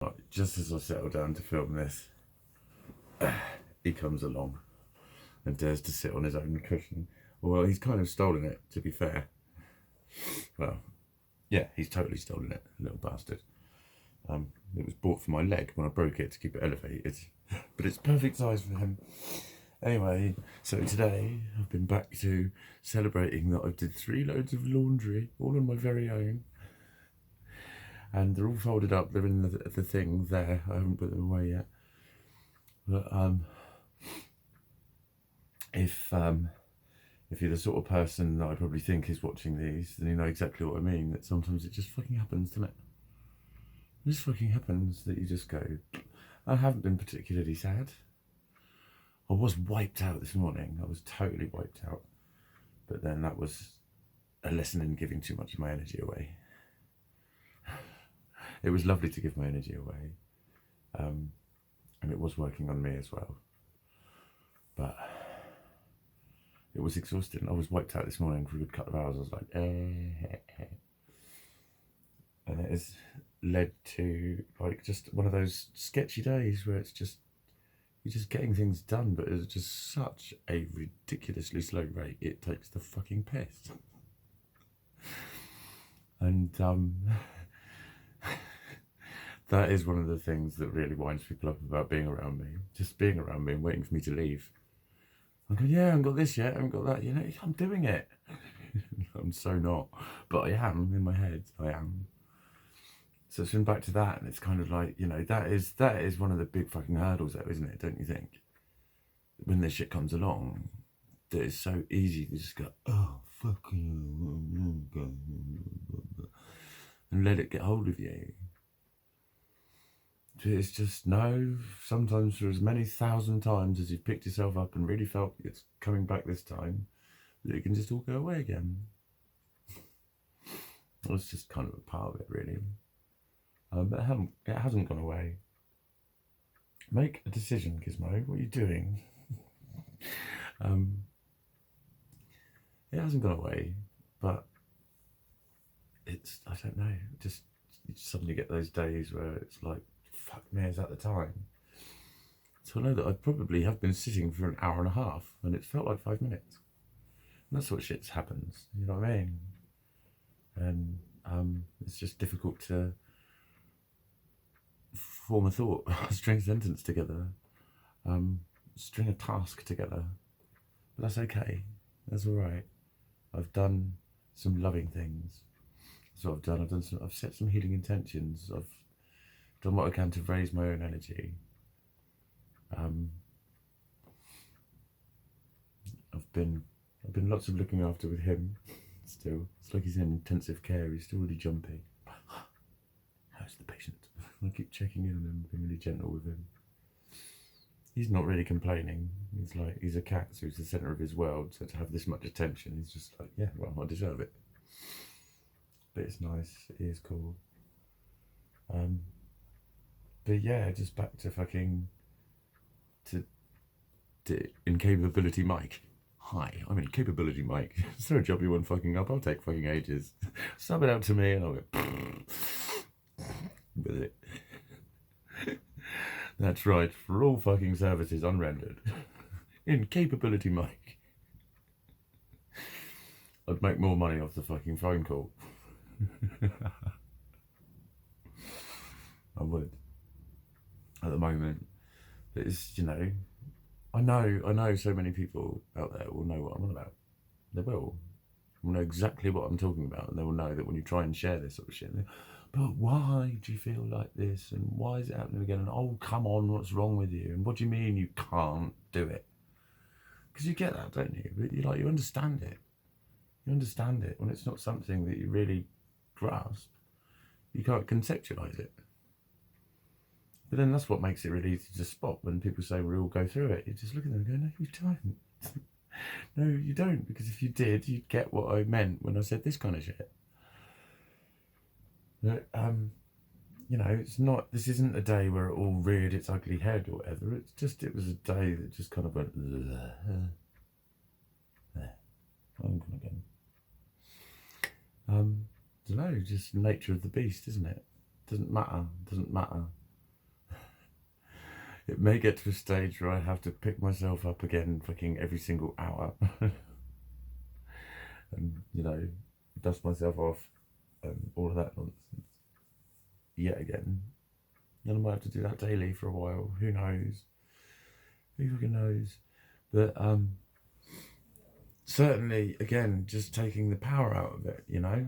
Right, just as I settle down to film this, he comes along and dares to sit on his own cushion. Well, he's kind of stolen it, to be fair. Well, yeah, he's totally stolen it, little bastard. It was bought for my leg when I broke it to keep it elevated, but it's perfect size for him. Anyway, so today I've been back to celebrating that I did 3 loads of laundry, all on my very own. And they're all folded up, they're in the thing there, I haven't put them away yet. But if you're the sort of person that I probably think is watching these, then you know exactly what I mean, that sometimes it just fucking happens, doesn't it? It just fucking happens that you just go, I haven't been particularly sad. I was wiped out this morning, I was totally wiped out. But then that was a lesson in giving too much of my energy away. It was lovely to give my energy away. And it was working on me as well. But it was exhausting. I was wiped out this morning for a good couple of hours. I was like, And it has led to like just one of those sketchy days where it's just, you're just getting things done, but it's just such a ridiculously slow rate. It takes the fucking piss. And that is one of the things that really winds people up about being around me. Just being around me and waiting for me to leave. I'm going, yeah, I haven't got this yet, I haven't got that. You know, I'm doing it. I'm so not. But I am, in my head, I am. So it's been back to that, and it's kind of like, you know, that is one of the big fucking hurdles though, isn't it? Don't you think? When this shit comes along, that it's so easy to just go, oh, fuck you, and let it get hold of you. It's just, no, sometimes for as many 1,000 times as you've picked yourself up and really felt it's coming back this time, that it can just all go away again. Well, it's just kind of a part of it, really. But it hasn't gone away. Make a decision, Gizmo. What are you doing? It hasn't gone away, but it's, I don't know, just you suddenly get those days where it's like, fuck me, is that the time? So I know that I probably have been sitting for an hour and a half, and it's felt like 5 minutes. And that's what shit happens, you know what I mean? And it's just difficult to form a thought, string a sentence together, string a task together. But that's okay, that's all right. I've done some loving things. That's what I've done. I've set some healing intentions. I've done what I can to raise my own energy. I've been lots of looking after with him still. It's like he's in intensive care. He's still really jumpy. How's the patient? I keep checking in on him, being really gentle with him. He's not really complaining. He's like, he's a cat, so he's the centre of his world. So to have this much attention, he's just like, yeah, well, I deserve it. But it's nice. It is cool. But yeah, just back to fucking to Incapability Mike. Hi, I'm Incapability Mike. Is there a job you want fucking up? I'll take fucking ages. Sub it out to me and I'll go with it. That's right, for all fucking services unrendered. Incapability Mike. I'd make more money off the fucking phone call. I would. At the moment. But it's, you know, I know so many people out there will know what I'm on about. They will know exactly what I'm talking about, and they will know that when you try and share this sort of shit, but why do you feel like this, and why is it happening again, and oh, come on, what's wrong with you, and what do you mean you can't do it? Because you get that, don't you? But you understand it. You understand it when it's not something that you really grasp. You can't conceptualize it. But then that's what makes it really easy to spot when people say we all go through it. You just look at them and go, no, you don't. No, you don't, because if you did, you'd get what I meant when I said this kind of shit. But, you know, it's not, this isn't a day where it all reared its ugly head or whatever. It's just, it was a day that just kind of went, there. I'm gonna again. I don't know, just nature of the beast, isn't it? Doesn't matter. It may get to a stage where I have to pick myself up again fucking every single hour. And, you know, dust myself off and all of that nonsense. Yet again. Then I might have to do that daily for a while. Who knows? Who fucking knows? But certainly, again, just taking the power out of it, you know?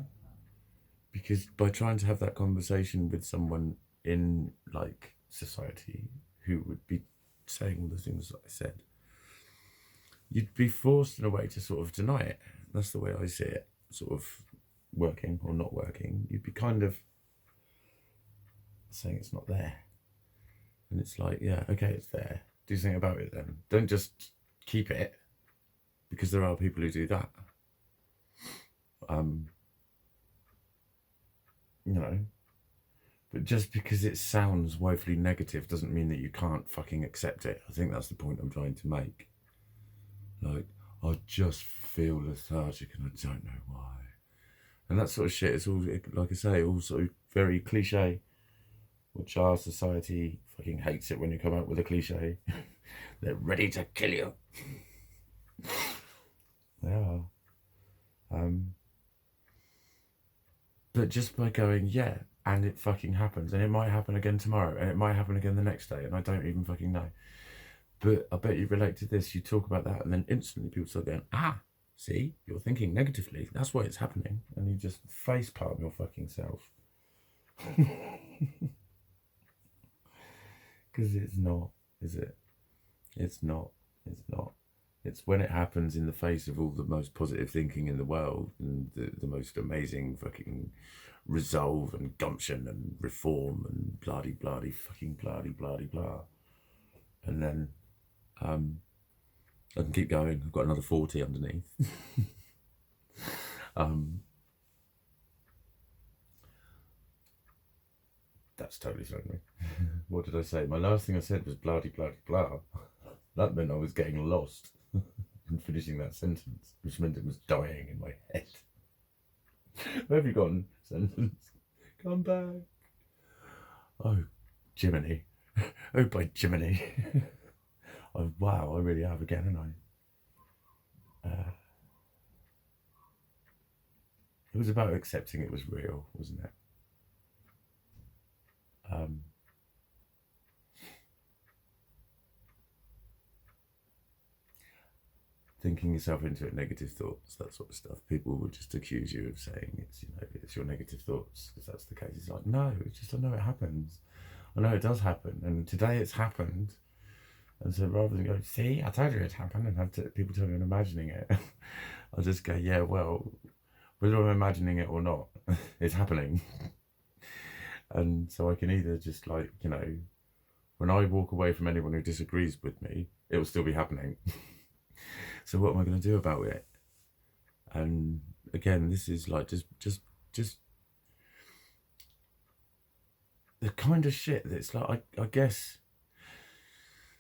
Because by trying to have that conversation with someone in, like, society who would be saying all the things that I said, you'd be forced in a way to sort of deny it. That's the way I see it, sort of working or not working. You'd be kind of saying it's not there. And it's like, yeah, okay, it's there. Do something about it then. Don't just keep it, because there are people who do that. You know, but just because it sounds woefully negative doesn't mean that you can't fucking accept it. I think that's the point I'm trying to make. Like, I just feel lethargic and I don't know why. And that sort of shit is all, like I say, also very cliche, which our society fucking hates it when you come out with a cliche. They're ready to kill you. They are. But just by going, yeah, and it fucking happens, and it might happen again tomorrow, and it might happen again the next day, and I don't even fucking know. But I bet you relate to this. You talk about that, and then instantly people start going, see, you're thinking negatively. That's why it's happening. And you just facepalm your fucking self. Because it's not, is it? It's not. It's not. It's when it happens in the face of all the most positive thinking in the world and the most amazing fucking resolve and gumption and reform and blah-de-blah-de fucking blah-de-blah-de blah. And then I can keep going. I've got another 40 underneath. That's totally thrown me. What did I say? My last thing I said was blah-de-blah-de-blah. That meant I was getting lost in finishing that sentence, which meant it was dying in my head. Where have you gone, sentence? Come back. Oh, Jiminy. Oh, by Jiminy. Oh, wow, I really have again, haven't I? It was about accepting it was real, wasn't it? Thinking yourself into it, negative thoughts, that sort of stuff. People would just accuse you of saying it's, you know, it's your negative thoughts, because that's the case. It's like, no, it's just, I know it happens. I know it does happen, and today it's happened. And so rather than go, see, I told you it happened, and have people tell me I'm imagining it, I'll just go, yeah, well, whether I'm imagining it or not, it's happening. And so I can either just, like, you know, when I walk away from anyone who disagrees with me, it will still be happening. So what am I going to do about it? And again, this is like just the kind of shit that's like, I guess,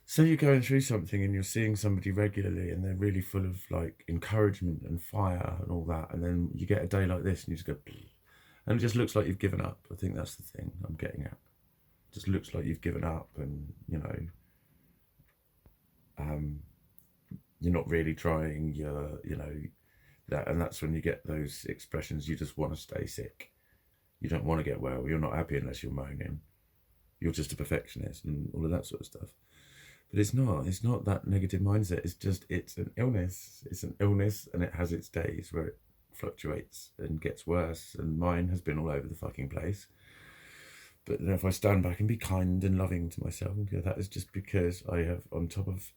so you're going through something and you're seeing somebody regularly and they're really full of like encouragement and fire and all that, and then you get a day like this and you just go, and it just looks like you've given up. I think that's the thing I'm getting at. It just looks like you've given up, and you know, you're not really trying. You know, that, and that's when you get those expressions. You just want to stay sick. You don't want to get well. You're not happy unless you're moaning. You're just a perfectionist and all of that sort of stuff. But it's not. It's not that negative mindset. It's just, it's an illness. It's an illness, and it has its days where it fluctuates and gets worse. And mine has been all over the fucking place. But then if I stand back and be kind and loving to myself, that is just because I have, on top of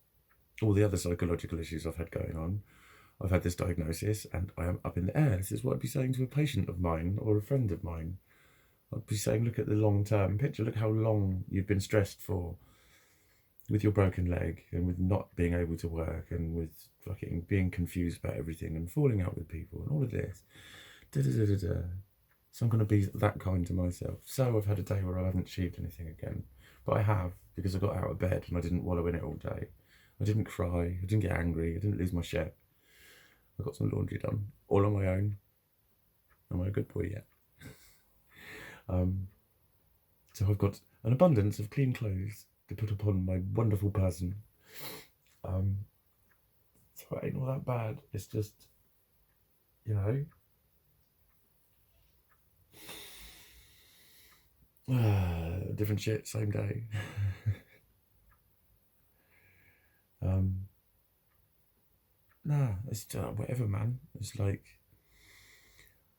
all the other psychological issues I've had going on, I've had this diagnosis and I am up in the air. This is what I'd be saying to a patient of mine or a friend of mine. I'd be saying, look at the long-term picture. Look how long you've been stressed for with your broken leg and with not being able to work and with fucking being confused about everything and falling out with people and all of this. So I'm going to be that kind to myself. So I've had a day where I haven't achieved anything again. But I have, because I got out of bed and I didn't wallow in it all day. I didn't cry. I didn't get angry. I didn't lose my shit. I got some laundry done, all on my own. Am I a good boy yet? So I've got an abundance of clean clothes to put upon my wonderful person. So it ain't all that bad. It's just, you know, different shit, same day. Nah, it's whatever, man. It's like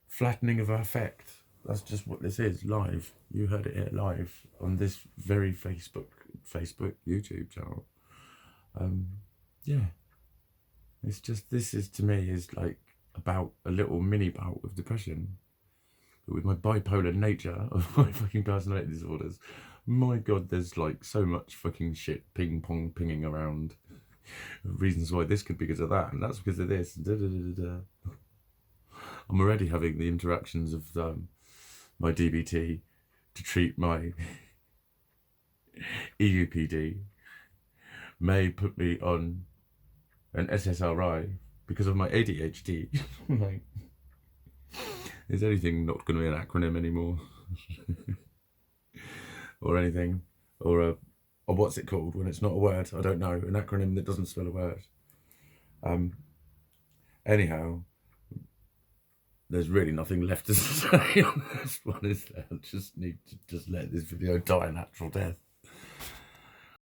flattening of affect. That's just what this is, live. You heard it here live on this very Facebook, YouTube channel. Yeah. It's just, this is, to me, is like about a little mini bout of depression. But with my bipolar nature of my fucking personality disorders, my God, there's like so much fucking shit pinging around. Reasons why this could be because of that, and that's because of this. I'm already having the interactions of my DBT to treat my EUPD. May put me on an SSRI because of my ADHD. Like, is anything not going to be an acronym anymore? Or anything? Or what's it called when it's not a word? I don't know. An acronym that doesn't spell a word. Anyhow, there's really nothing left to say on this one, is there? I just need to just let this video die a natural death.